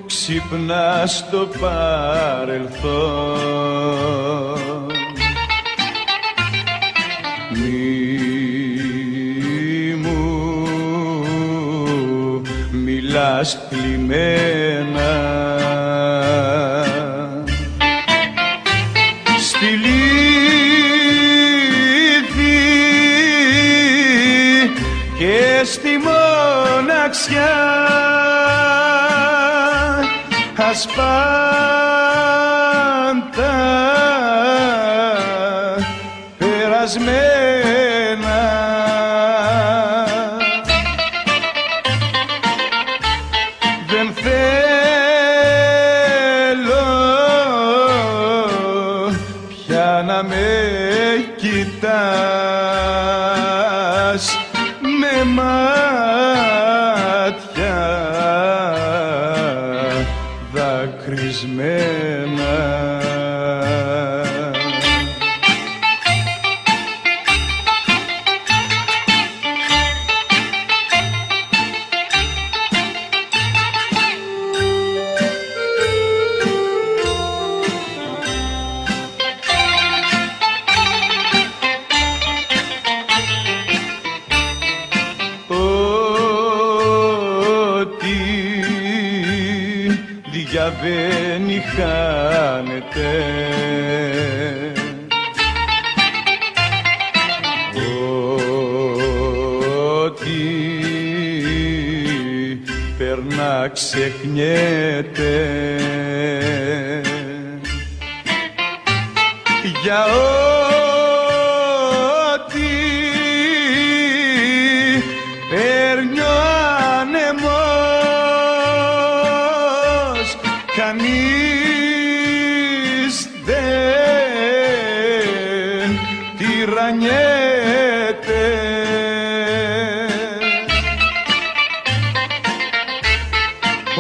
Ξύπνα στο παρελθόν, μη μου μιλάς κλειμμένα. Στη λύπη και στη μοναξιά ασπάντα περασμένα. Δεν θέλω πια να με κοιτάς με μάτια δακρυσμένα. Διαβαίνει χάνεται, ό,τι περνά ξεχνιέται. Για ό,τι παίρνει ο άνεμος, κανείς δεν τυραννιέται. Ο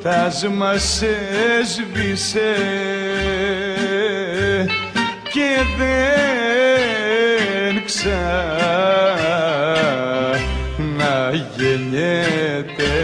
έρωτας μας έσβησε και δεν ξαναγεννιέται.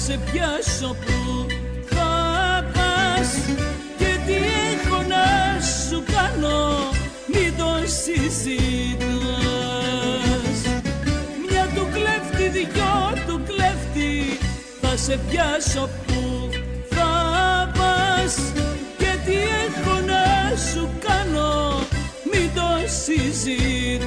Σε πιάσω που θα πας και τι έχω να σου κάνω, μην το συζητάς. Μια του κλέφτη, δυο του κλέφτη, θα σε πιάσω που θα πας και τι έχω να σου κάνω, μην το συζητάς.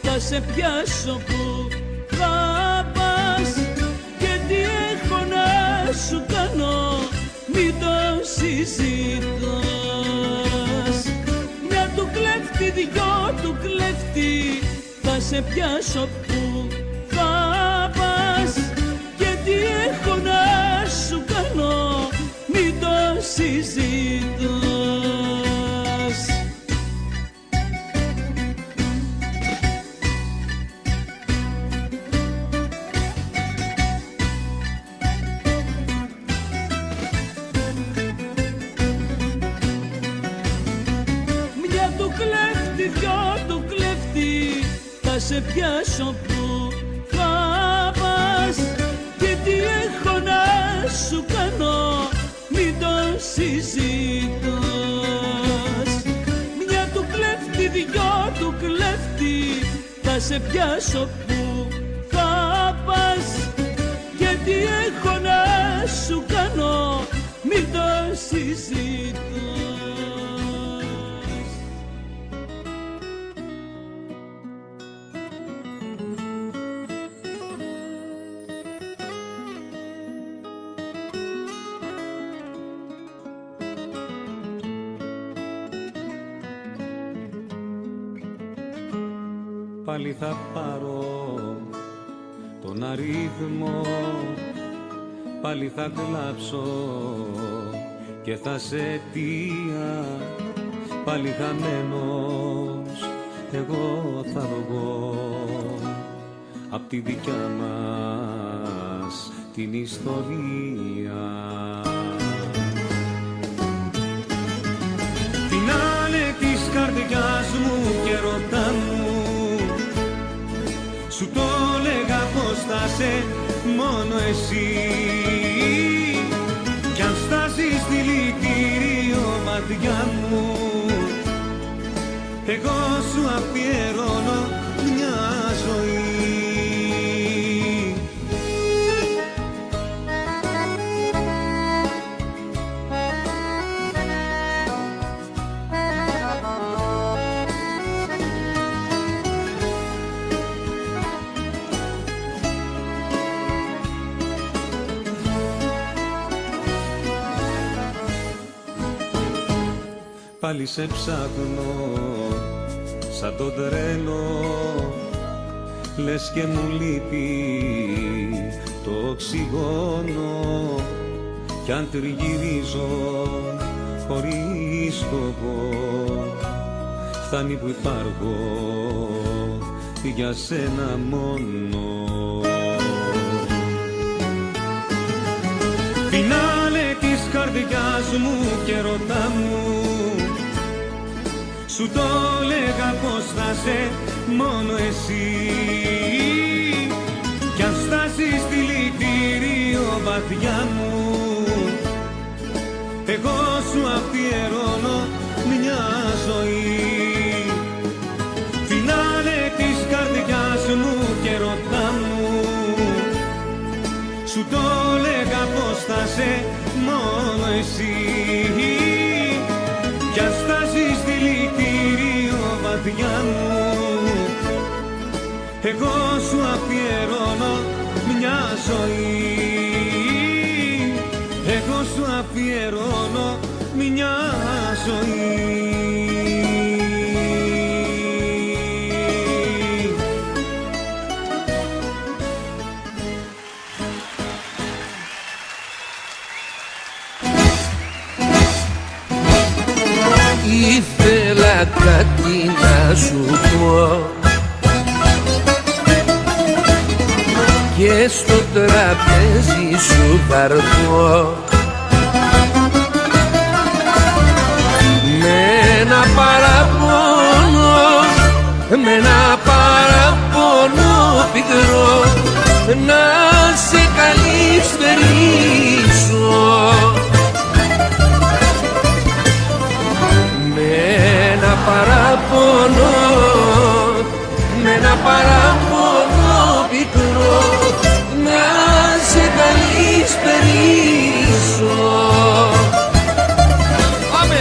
Θα σε πιάσω που θα πας και συζητάς. Μια του κλέφτη, δυο του κλέφτη, θα σε πιάσω που θα πας. Και τι έχω να σου κάνω, μην το συζητάς. Μια του κλέφτη, δυο του κλέφτη, θα σε πιάσω που θα πας. Και τι έχω να σου κάνω, μην το συζητάς. Μια του κλέφτη, δυο του κλέφτη, θα σε πιάσω που θα πας. Και τι έχω να σου κάνω, μην το συζητάς. Πάλι θα πάρω τον αριθμό, πάλι θα κλάψω και θα σε αιτία. Πάλι χαμένος εγώ θα βγω απ' τη δικιά μας την ιστορία. Φινάλε της καρδιάς μου και ρωτά μου, σου το λέγα πως θα σε μόνο εσύ. Κι αν στάσεις δηλητήριο μάτια μου, εγώ σου αφιερώνω μια ζωή. Πάλι σε ψάχνω σαν τον τρένο, λες και μου λείπει το οξυγόνο. Κι αν τριγυρίζω χωρίς σκοπό, φτάνει που υπάρχω για σένα μόνο. Φινάλε της καρδιάς μου και ρωτά μου, σου το λέγα πως θα σε μόνο εσύ. Κι αν στάσεις δηλητήριο βαθιά μου, εγώ σου αφιερώνω μια ζωή. Φινάλε της καρδιάς μου και ρωτά μου, σου το λέγα πως θα σε μόνο εσύ. Κι αν στάσεις δηλητήριο βαθιά μου, εγώ σου αφιερώνω μια ζωή. Εγώ σου αφιερώνω μια ζωή. Ήθελα κάτι να σου πω και στο τραπέζι σου θα έρθω με ένα παραπονό, με ένα παραπονό πικρό, να σε καλησπερίσω. Παραπονό, με ένα παραπονό πικρό, να σε καλησπερίσω. Πάμε!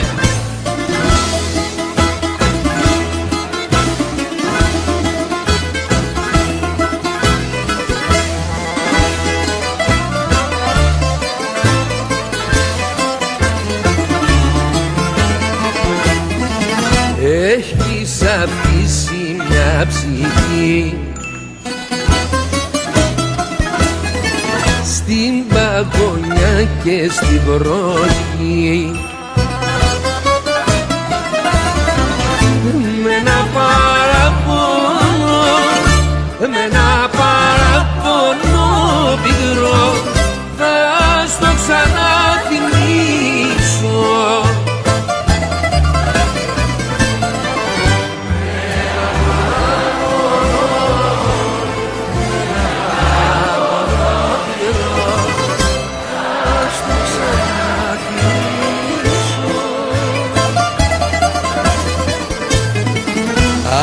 μέσα ψυχή. Στην παγωνιά και στην βροχή, με ένα παραπονό, με ένα παραπονό πικρό θα στο ξαναθυμίσω.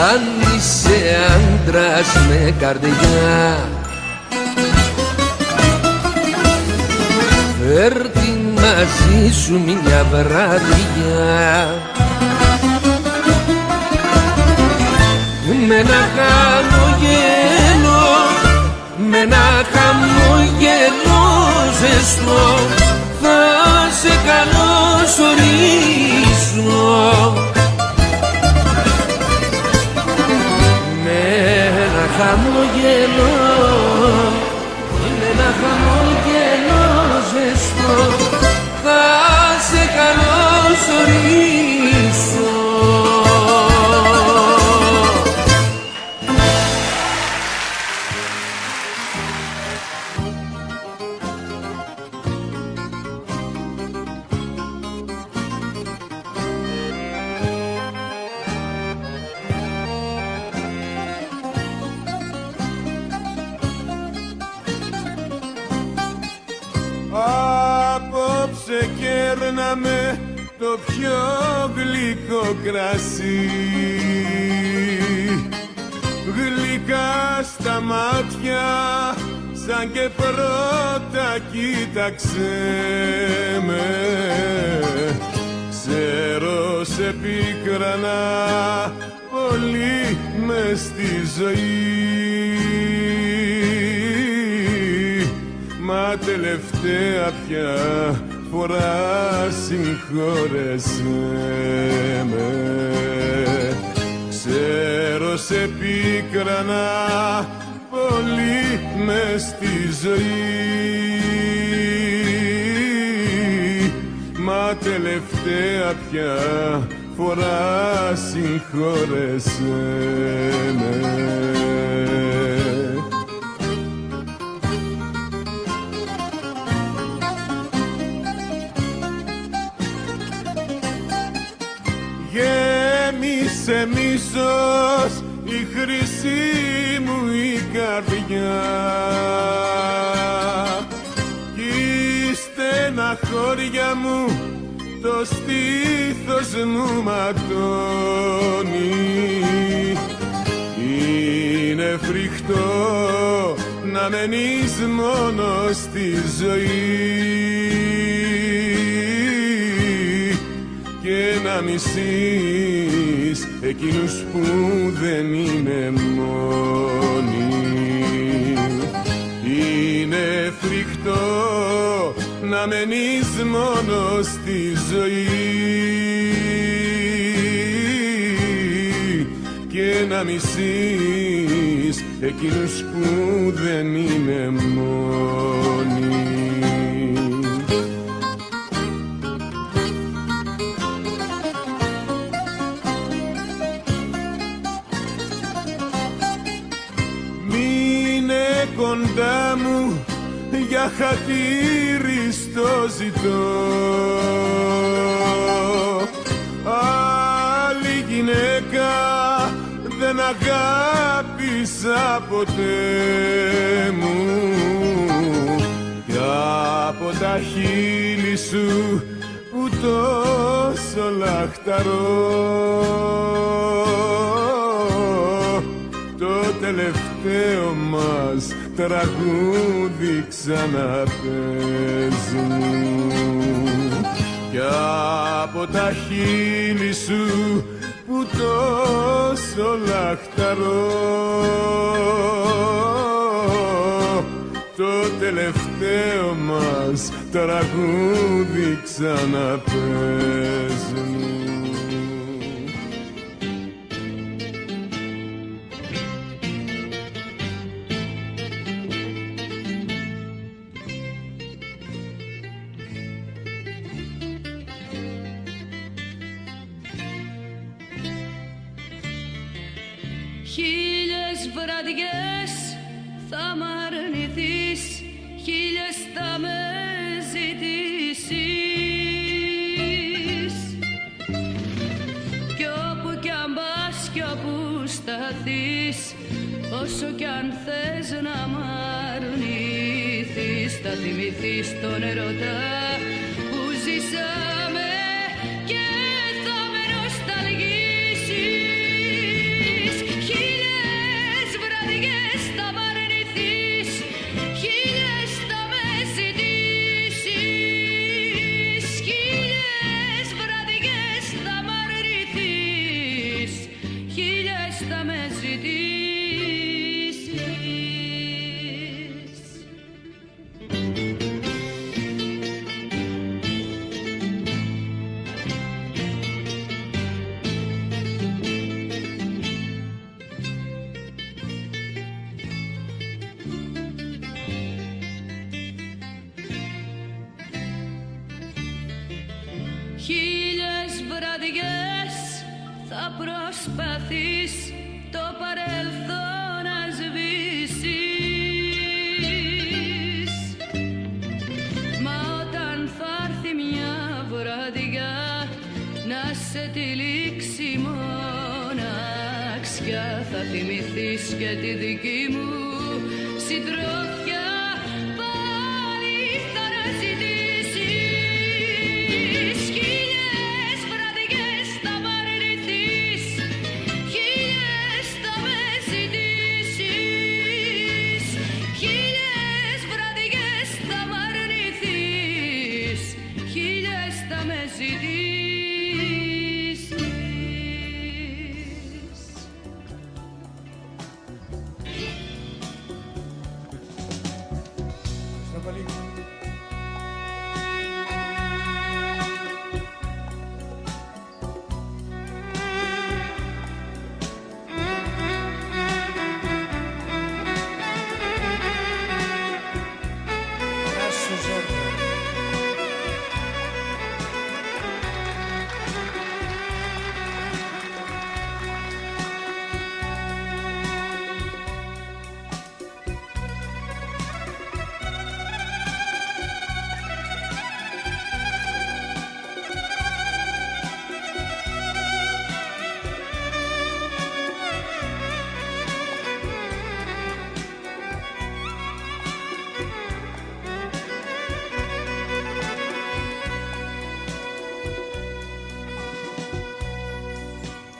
Αν είσαι άντρας με καρδιά, φέρ' την μαζί σου μια βραδιά, με ένα χαμογέλο, με ένα χαμογέλο ζεστό θα σε καλωσορίσω. Χαμογελό, με ένα χαμογελό ζεστό θα σε καλωσορίσω. Απόψε κέρναμε το πιο γλυκό κρασί, γλυκά στα μάτια σαν και πρώτα κοίταξε με. Ξέρω σε πίκρανα πολύ μες στη ζωή, μα τελευταία πια φορά συγχώρεσέ με. Ξέρω σε πίκρανα πολύ μες στη ζωή, μα τελευταία πια φορά συγχώρεσέ με. Γέμισε μίσος η χρυσή μου η καρδιά, κι η στεναχώρια μου το στήθος μου ματώνει. Είναι φρικτό να μένεις μόνο στη ζωή και να μισείς εκείνους που δεν είναι μόνοι. Είναι φρικτό να μένεις μόνο στη ζωή και να μισείς εκείνους που δεν είναι μόνοι. Κοντά μου για χατήρι στο ζητώ, άλλη γυναίκα δεν αγάπησα ποτέ μου, κι από τα χείλη σου που τόσο λαχταρώ το τελευταίο μας τραγούδι ξαναπαίζουν, κι από τα χείλη σου που τόσο λαχταρώ το τελευταίο μας τραγούδι ξαναπαίζουν. όσο κι αν θες να μ' αρνηθείς, θα θυμηθείς τον ερωτά που ζήσαμε και θα με νοσταλγήσεις. Χίλιες βραδιές θα μ' αρνηθείς, χίλιες θα με ζητήσεις. Χίλιες βραδιές θα μ' αρνηθείς, χίλιες θα με ζητήσεις. Χίλιες βραδιές θα προσπαθείς το παρελθόν να σβήσεις. Μα όταν θα έρθει μια βραδιά να σε τυλίξει μοναξιά, θα θυμηθείς και τη δική μου συντροφιά, πάλι θα αναζητήσεις. Χίλιες βραδιές θα μ' αρνηθείς, χίλιες θα με ζητήσεις. Χίλιες βραδιές θα μ' αρνηθείς, χίλιες θα με ζητήσεις.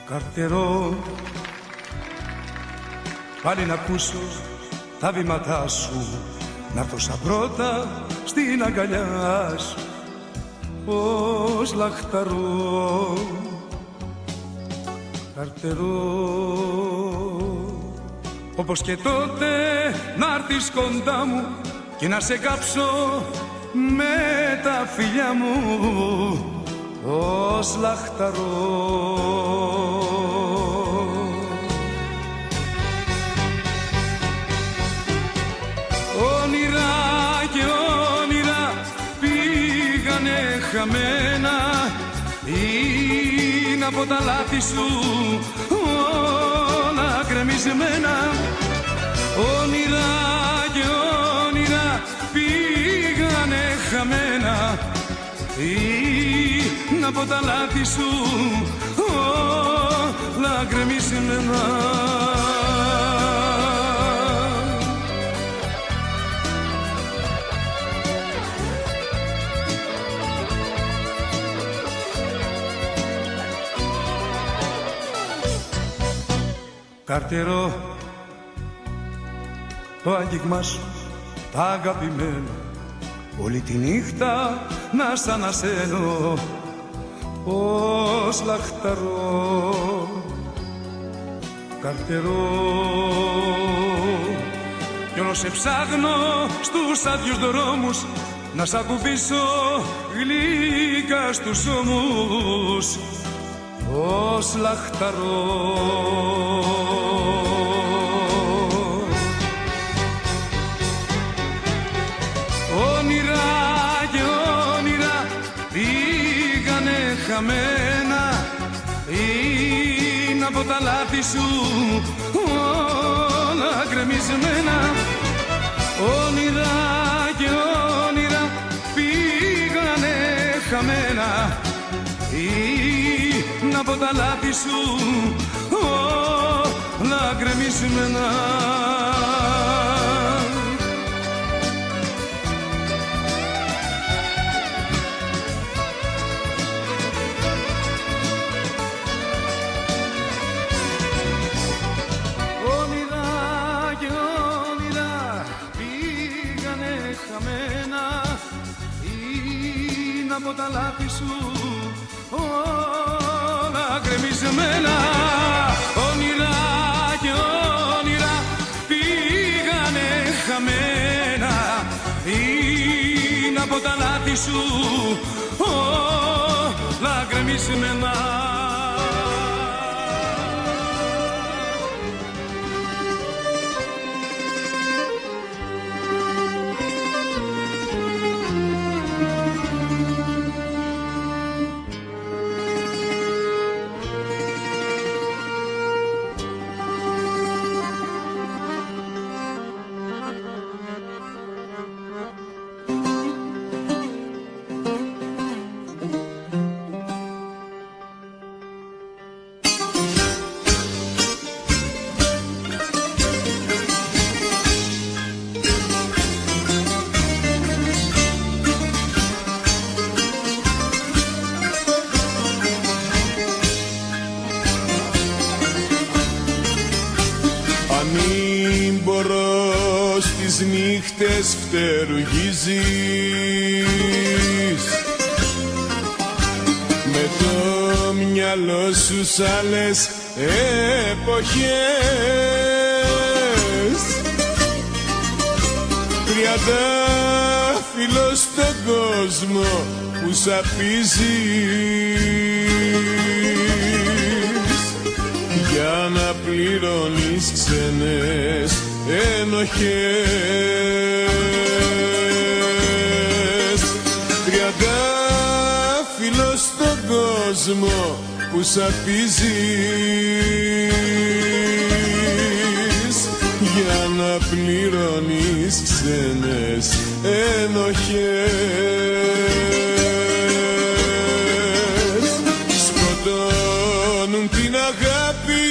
Καρτερό, πάλι να ακούσω τα βήματά σου, να έρθω σαν πρώτα στην αγκαλιά σου. Πώς λαχταρώ, καρτερό, όπως και τότε να έρθεις κοντά μου και να σε κάψω με τα φιλιά μου. Πώς λαχταρώ. Όνειρα και όνειρα πήγανε χαμένα, είναι από τα λάθη σου όλα γκρεμισμένα. Όνειρα και όνειρα πήγανε χαμένα, είναι από τα λάθη σου όλα γκρεμισμένα. Καρτερό, το άγγιγμά σου, τα αγαπημένα, όλη τη νύχτα να σ' ανασένω. Πώς λαχταρώ, καρτερό, κι όλο σε ψάχνω στους άδειους δρόμους, να σ' ακουμπήσω γλυκά στους ώμους. Πώς λαχταρώ. Όνειρα και όνειρα πήγανε χαμένα, είναι από τα λάθη σου όλα γκρεμισμένα. Όνειρα και όνειρα πήγανε χαμένα, είναι από τα λάθη σου όλα όλα γκρεμισμένα. Από τα λάθη σου όλα γκρεμισμένα. Όνειρα και όνειρα πήγανε χαμένα. Είναι από τα λάθη σου όλα γκρεμισμένα. Νύχτες φτερουγίζεις με το μυαλό σου σ' άλλες εποχές. Τριαντάφυλλο στον κόσμο που σ' απίζεις για να πληρώνεις ξένες ενοχές. Τριαντάφυλλο στον κόσμο που σ' απίζεις για να πληρώνεις ξένες ενοχές. Σκοτώνουν την αγάπη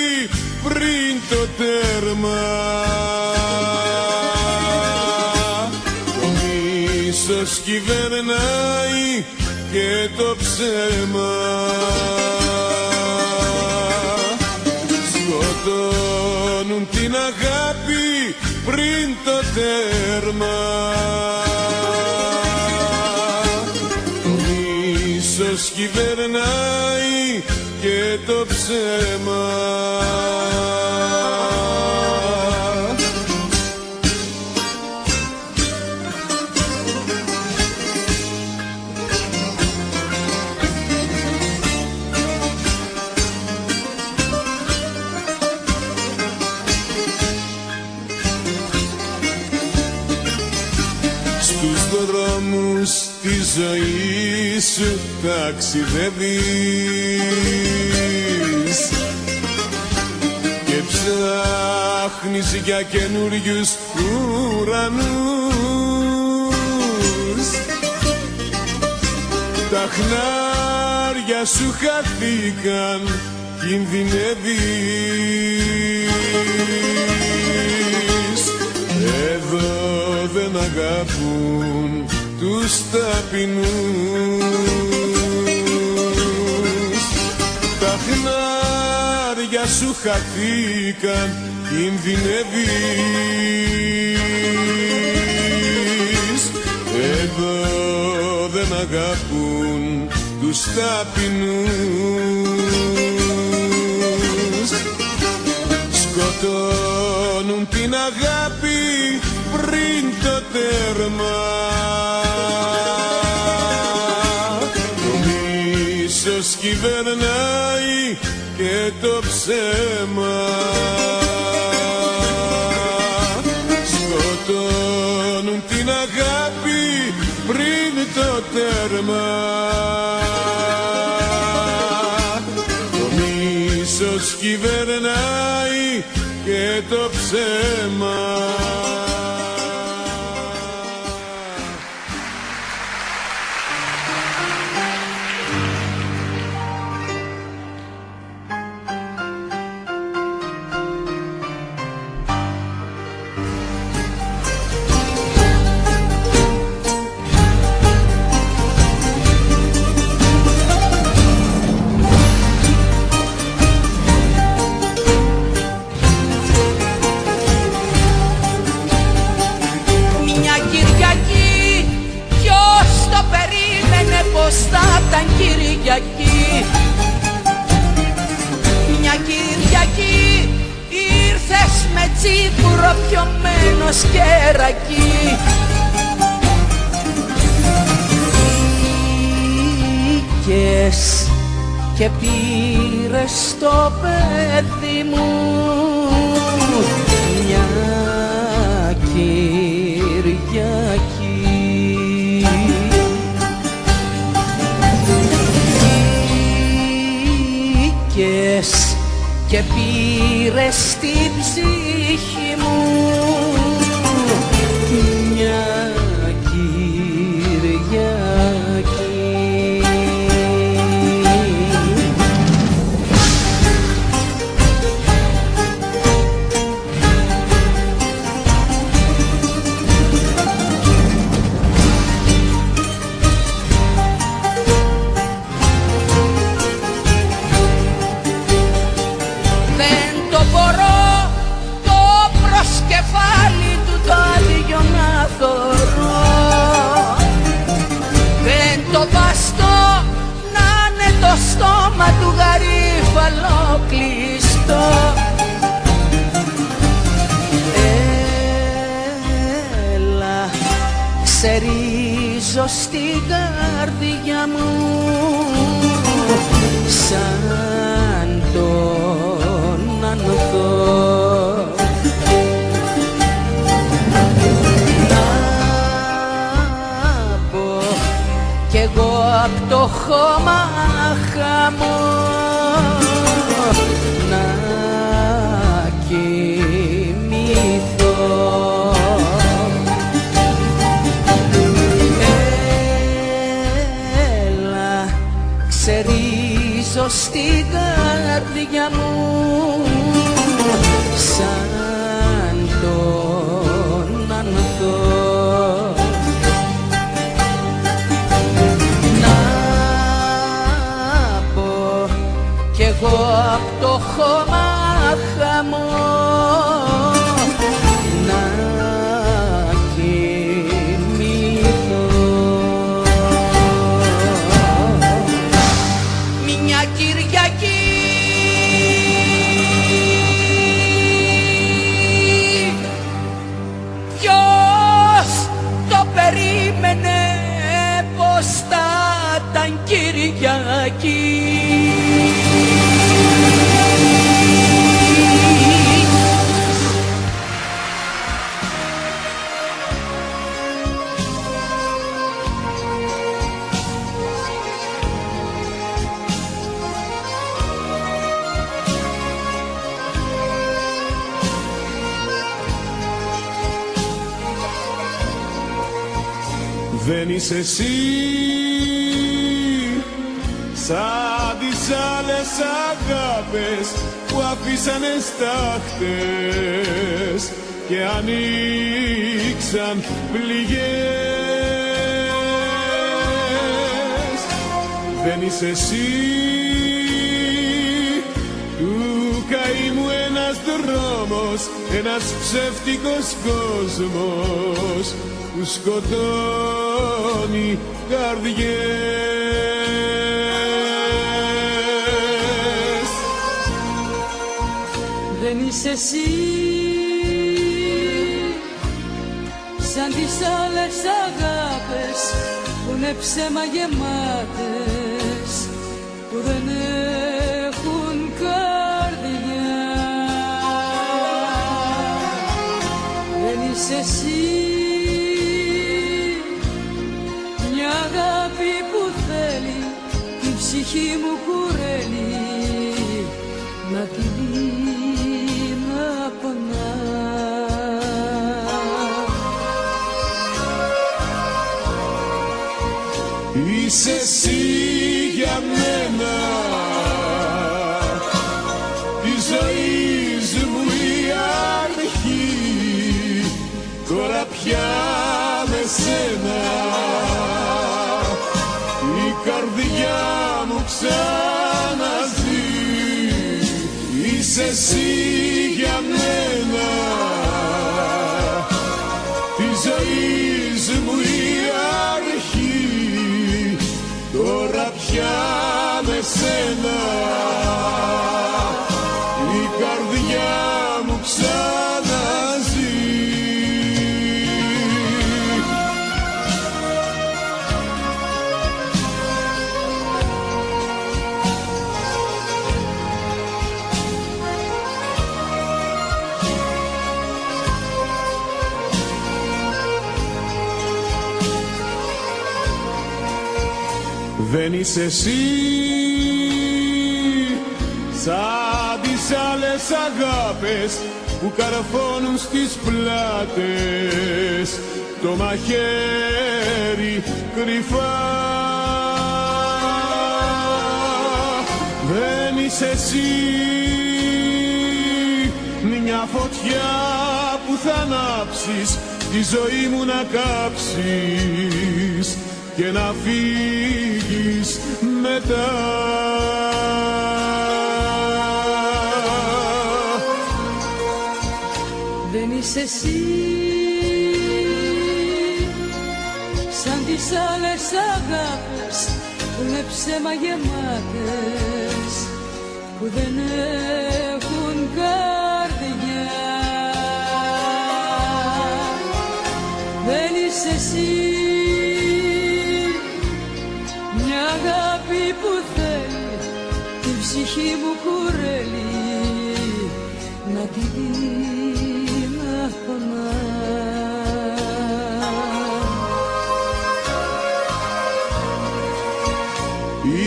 πριν το τέρμα. Το μίσος κυβερνάει και το ψέμα. Σκοτώνουν την αγάπη πριν το τέρμα. Το μίσος κυβερνάει και το ψέμα. Στους δρόμους της ζωής σου ταξιδεύεις και ψάχνεις για καινούριους ουρανούς. Τα χνάρια σου χαθήκαν, κινδυνεύεις. Εδώ δεν αγαπούν τους ταπεινούς. Τα χνάρια σου χαθήκαν, κινδυνεύεις. Εδώ δεν αγαπούν τους ταπεινούς. Σκοτώνουν την αγάπη πριν το τέρμα. Το μίσος κυβερνάει και το ψέμα. Σκοτώνουν την αγάπη πριν το τέρμα. Το μίσος κυβερνάει και το ψέμα. πιωμένος κερακί. Βγήκες και πήρες το παιδί μου μια Κυριακή. Βγήκες και πήρες την ψυχή μου μια Κυριακή. Κεφάλι του το άδειο να θωρώ, δεν το βαστώ να είναι το στόμα του γαρίφαλο κλειστό. Έλα, ξερίζω στην καρδιά μου σαν τον ανθό. Κι εγώ απ' το χώμα χαμώ να κοιμηθώ. Έλα, ξερίζω στην καρδιά μου σαν τον ανθό. Κι εγώ απ' το χώμα χαμώ να κοιμηθώ. Μια Κυριακή ποιος το περίμενε πως θα ήταν Κυριακή. Δεν είσαι εσύ σαν τις άλλες αγάπες που αφήσανε στάχτες και ανοίξαν πληγές. Δεν είσαι εσύ του καημού ένας δρόμος, ένας ψεύτικος κόσμος που σκοτώνει καρδιές. Δεν είσαι εσύ σαν τις άλλες αγάπες που είναι ψέμα γεμάτες, που δεν έχουν καρδιά. Δεν είσαι εσύ μια αγάπη που θέλει την ψυχή μου κουρέλει να τη δει να πονά. Είσαι εσύ για μένα τη ζωής μου η αρχή, τώρα πια με σένα η καρδιά μου ξαναζεί. Είσαι εσύ για μένα τη ζωής μου η αρχή, τώρα πια με σένα η καρδιά μου ξαναζεί. δεν είσαι εσύ σαν τις άλλες αγάπες που καρφώνουν στις πλάτες το μαχαίρι κρυφά. Δεν είσαι εσύ μια φωτιά που θα ανάψεις τη ζωή μου να κάψεις και να φύγεις μετά. Δεν είσαι εσύ σαν τις άλλες αγάπες που είναι ψέμα γεμάτες, που δεν έχουν καρδιά. Δεν είσαι εσύ μια αγάπη που θέλει την ψυχή μου κουρέλει να τη δει να πονά.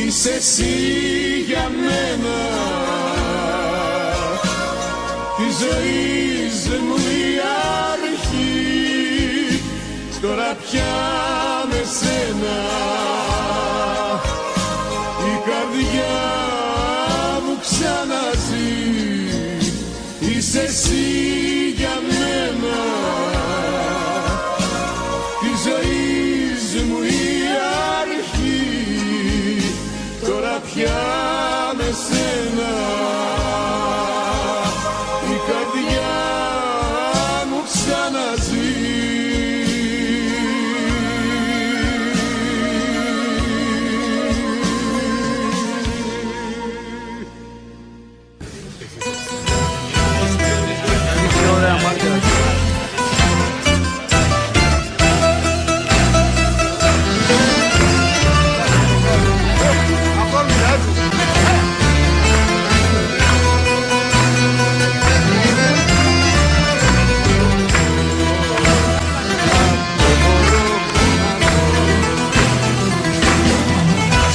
Είσαι εσύ για μένα τη ζωής μου η αρχή, τώρα πια με σένα η καρδιά μου ξαναζεί. Είσαι εσύ για μένα τη ζωής μου η αρχή, τώρα πια με σένα η καρδιά μου ξαναζεί.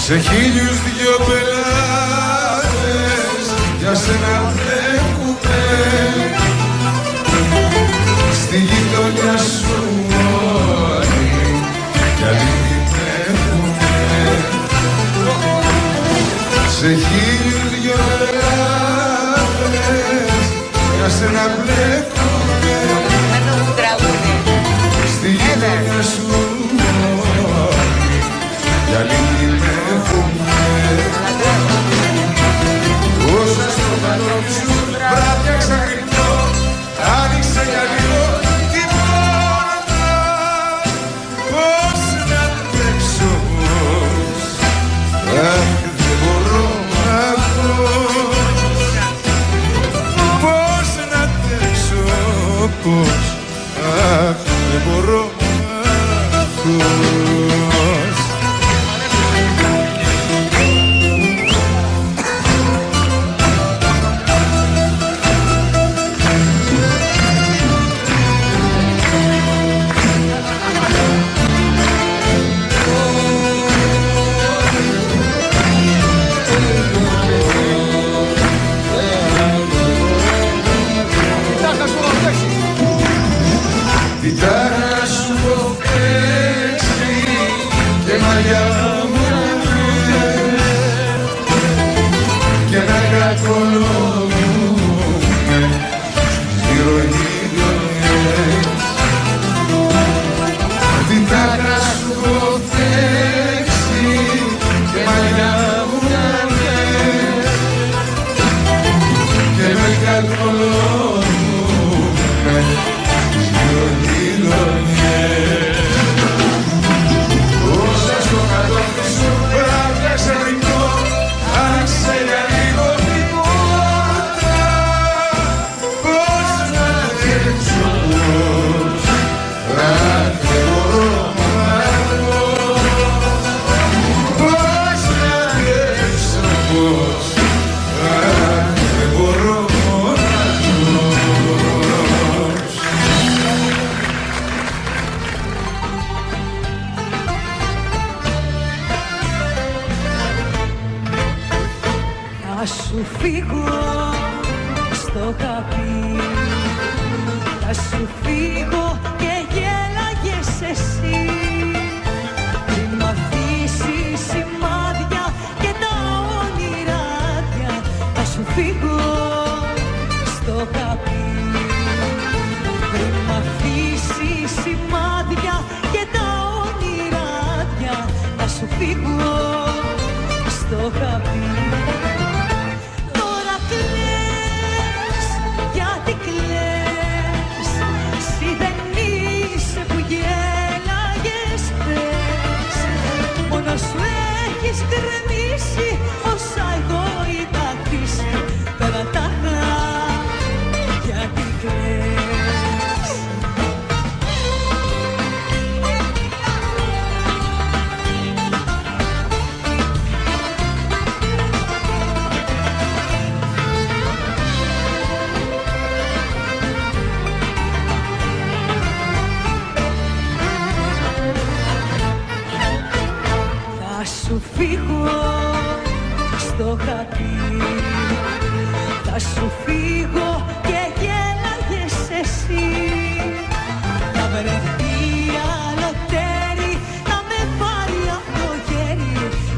Σε χίλιους δυο πελάτες για σένα βλέπουμε, στη γειτονιά σου όλοι κι άλλοι τρέχουνε. Σε χίλιους δυο πελάτες για σένα βλέπουμε, στη γειτονιά σου όλοι κι άλλοι όσα στο πατρόμι σου βράδια ξαγρυπνώ, άνοιξε για λίγο την πόρτα. Πώς να τρέξω, αχ δεν μπορώ να βρω. Πώς να τρέξω, πώς, αχ δεν μπορώ να βρω. Κοίταρα σου έχω παίξει και μαλλιά μου και να κακολογούμε γύρω γύρω. Κοίταρα σου έχω παίξει και μαλλιά μου και με κακολογούμε γύρω γύρω. Όσα στο κάτω σου φύγω στο χαπί, θα σου φύγω και γέλαγες εσύ. Πριν μ' αφήσεις σημάδια και τα όνειράδια, θα σου φύγω στο χαπί. Πριν μ' αφήσεις σημάδια και τα όνειράδια, θα σου φύγω στο χαπί. Τώρα κλαις, γιατί κλαις, εσύ δεν είσαι που γέλαγες χθες. Μόνο σου έχεις γκρεμίσει όσα εγώ είχα χτίσει. Τώρα τα χα, γιατί κλαις. σου φύγω στο χαπί, θα σου φύγω και γέλαγες εσύ. Θα βρεθεί άλλο τέρι να με πάρει από το χέρι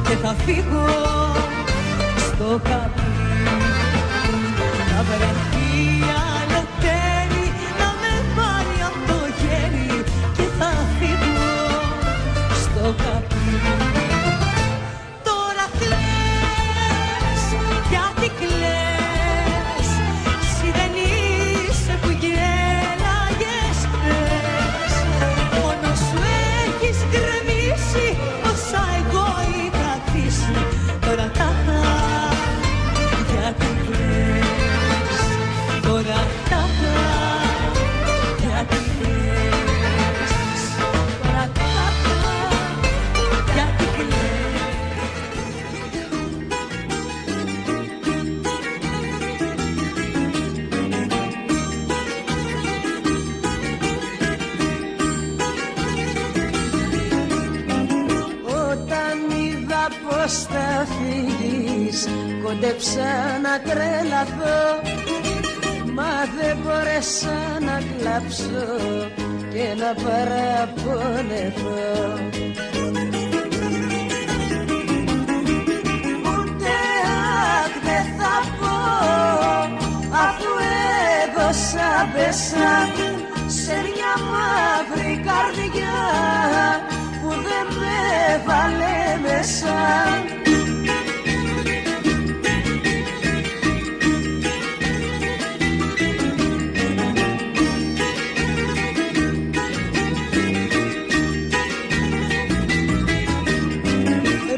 και θα φύγω στο χαπί. Θα βρεθεί άλλο τέρι να με πάρει από το χέρι και θα φύγω στο χαπί. Πώς θα φύγεις, κόντεψα να τρελαθώ, μα δεν μπόρεσα να κλάψω και να παραπονεθώ. Ούτε αχ δεν θα πω, αφού έδωσα πέσα σε μια μαύρη καρδιά που δεν με βάλε μέσα.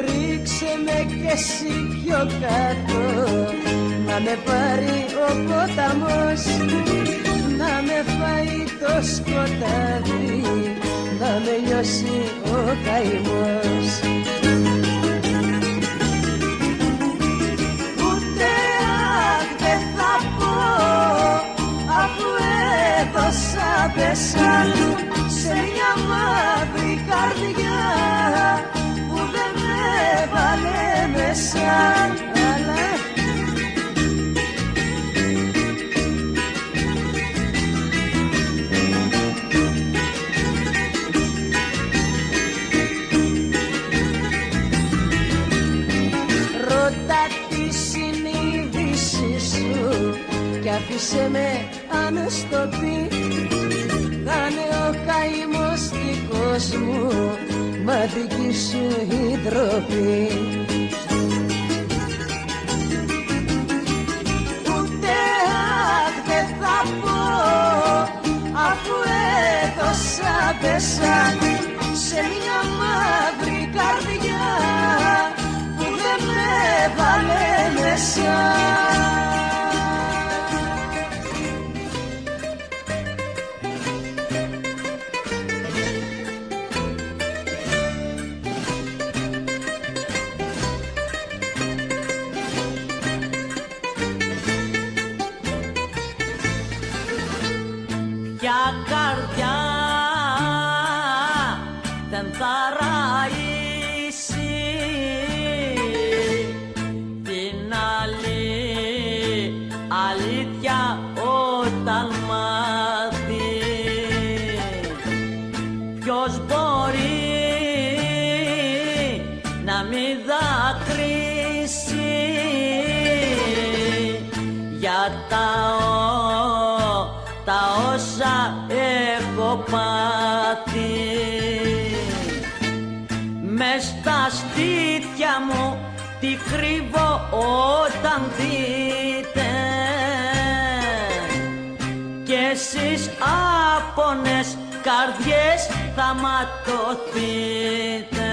Ρίξε με κι εσύ πιο κάτω, να με πάρει ο ποταμός, να με φάει το σκοτάδι, να με λιώσει ο καημός. Ούτε αχ δεν θα πω, αφού έδωσα πέσα σε μια μαύρη καρδιά που δεν με βάλε μέσα. Κι άφησε με αναστοπή, θα είναι ο καημός δικός μου, μα δική σου η ντροπή. Ούτε αχ δεν θα πω, αφού έδωσα πέσα σε μια μαύρη καρδιά που δεν με βάλε μέσα. Ποια καρδιά δεν θα ραήσει την άλλη, μες στα στήθια μου τι κρύβω όταν δείτε κι εσείς άπονες καρδιές θα ματωθείτε.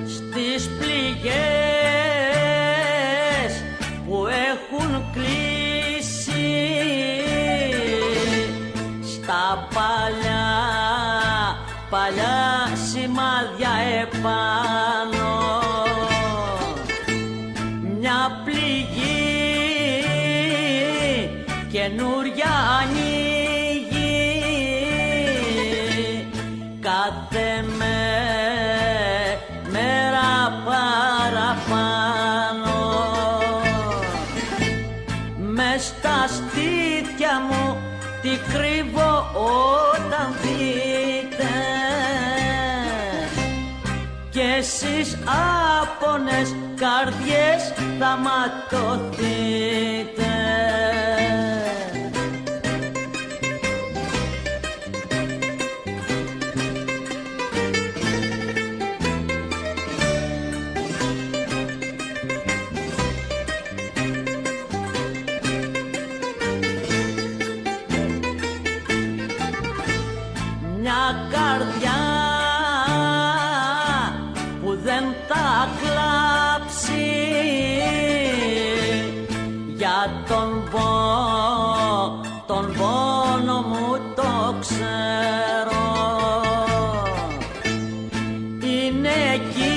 Στις πληγές που έχουν κλείσει στα παλιά σημάδια επάνω μια πληγή καινούρια ανοίγει κάθε μέρα παραπάνω. Μες στα στήθια μου τι κρύβω όταν δείτε κι εσείς άπονες καρδιές θα ματωθείτε. Μια καρδιά που δεν θα κλάψει για τον πόνο μου το ξέρω. Είναι εκείνη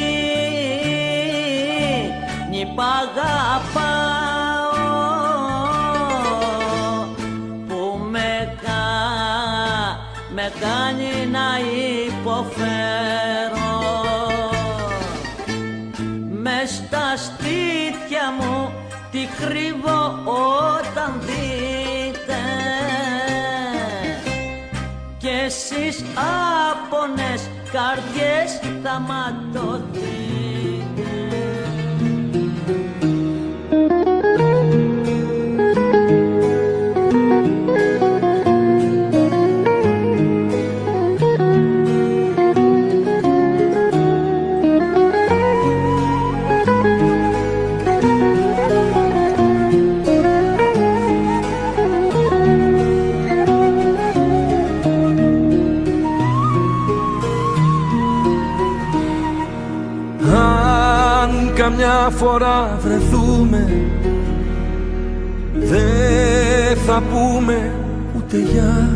που αγαπάω που με κάνει να υποφέρω. Μες στα στήθια μου τι κρύβω όταν δείτε κι εσείς άπονες καρδιές θα ματωθείτε. Καμιά φορά βρεθούμε δεν θα πούμε ούτε γεια.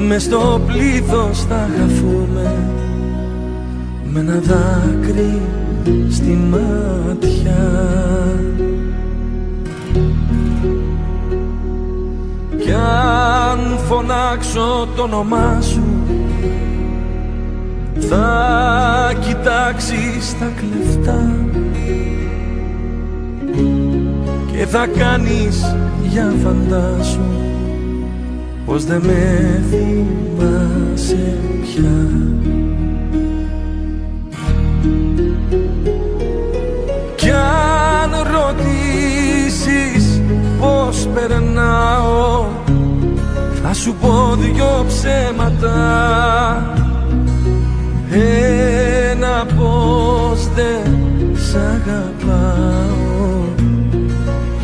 Μες στο πλήθος θα χαθούμε με ένα δάκρυ στη μάτια. Κι αν φωνάξω το όνομά σου θα κοιτάξεις τα κλεφτά και θα κάνεις για φαντάσου πως δεν με θυμάσαι πια. Κι αν ρωτήσεις πως περνάω θα σου πω δυο ψέματα. Ένα πως δεν σ' αγαπάω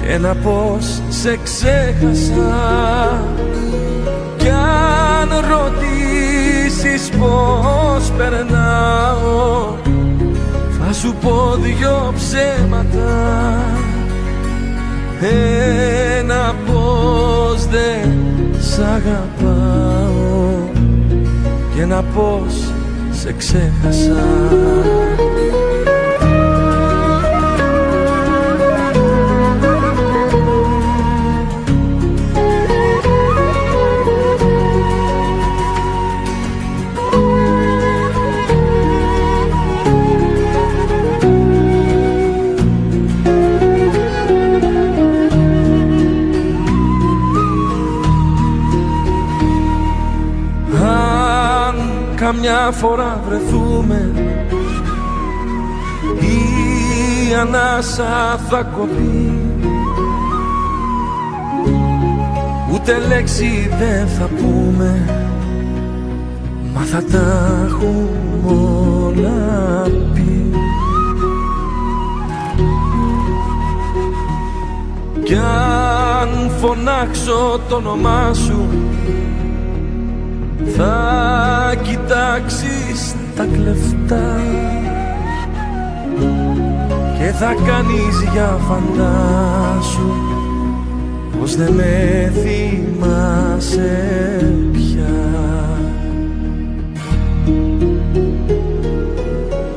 και ένα πως σε ξέχασα. Κι αν ρωτήσεις πως περνάω θα σου πω δυο ψέματα. Ένα πως δεν σ' αγαπάω και ένα πως σε ξέχασα. καμιά φορά βρεθούμε, η ανάσα θα κοπεί, ούτε λέξη δεν θα πούμε, μα θα τα έχουμε όλα πει. Κι αν φωνάξω το όνομά σου, θα κοιτάξεις τα κλεφτά και θα κάνεις για φαντάσου πως δεν με θυμάσαι πια.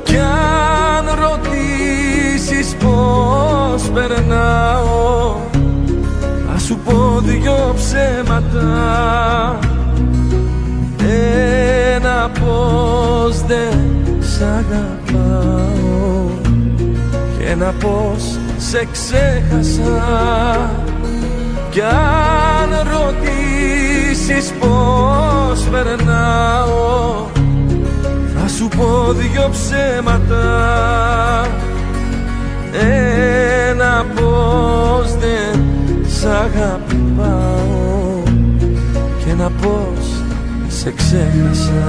Κι αν ρωτήσεις πως περνάω, θα σου πω δυο ψέματα. Ένα πως δεν σ' αγαπάω και ένα πως σε ξέχασα. Κι αν ρωτήσεις πως περνάω, θα σου πω δυο ψέματα. Ένα πως δεν σ' αγαπάω και ένα πως σε ξέχασα.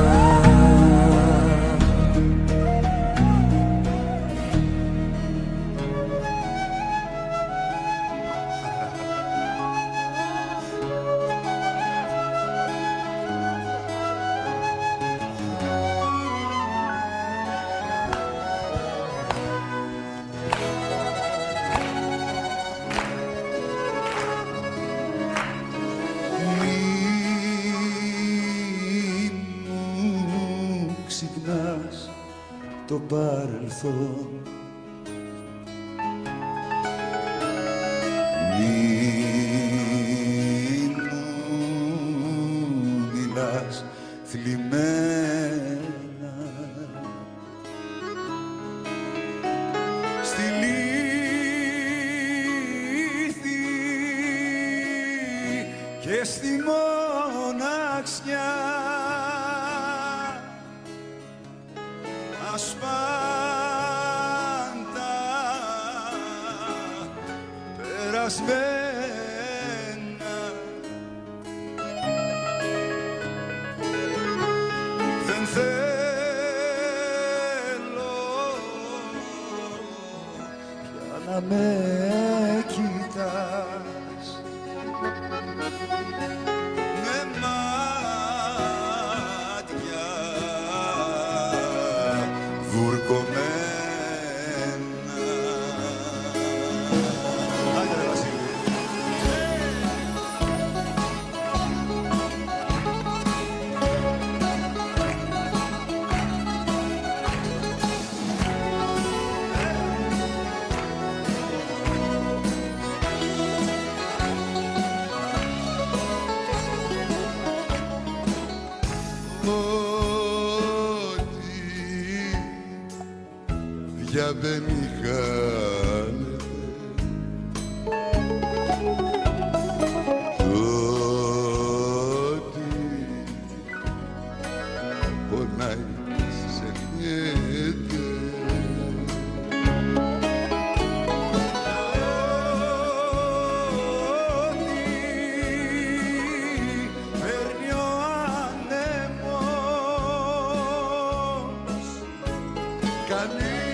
Ξυπνάς το παρελθόν, μην μου μιλάς θλιμμένα. Στη λύθη και στη μοναξιά ασπάντα περασμένα. Δεν θέλω πια να με κοιτάς με μάτια βουρκωμένα. Ό,τι διαβαίνει χάνεται, ό,τι πονάει ξεχνιέται. Κανείς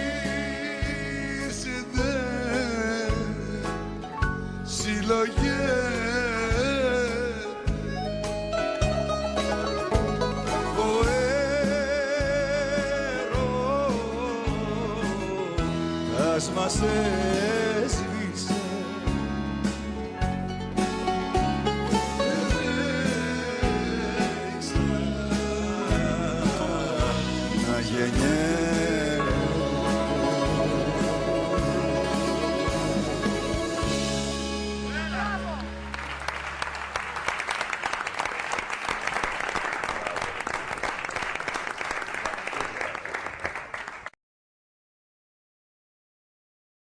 δεν συλλογιέται. Ο έρωτας μας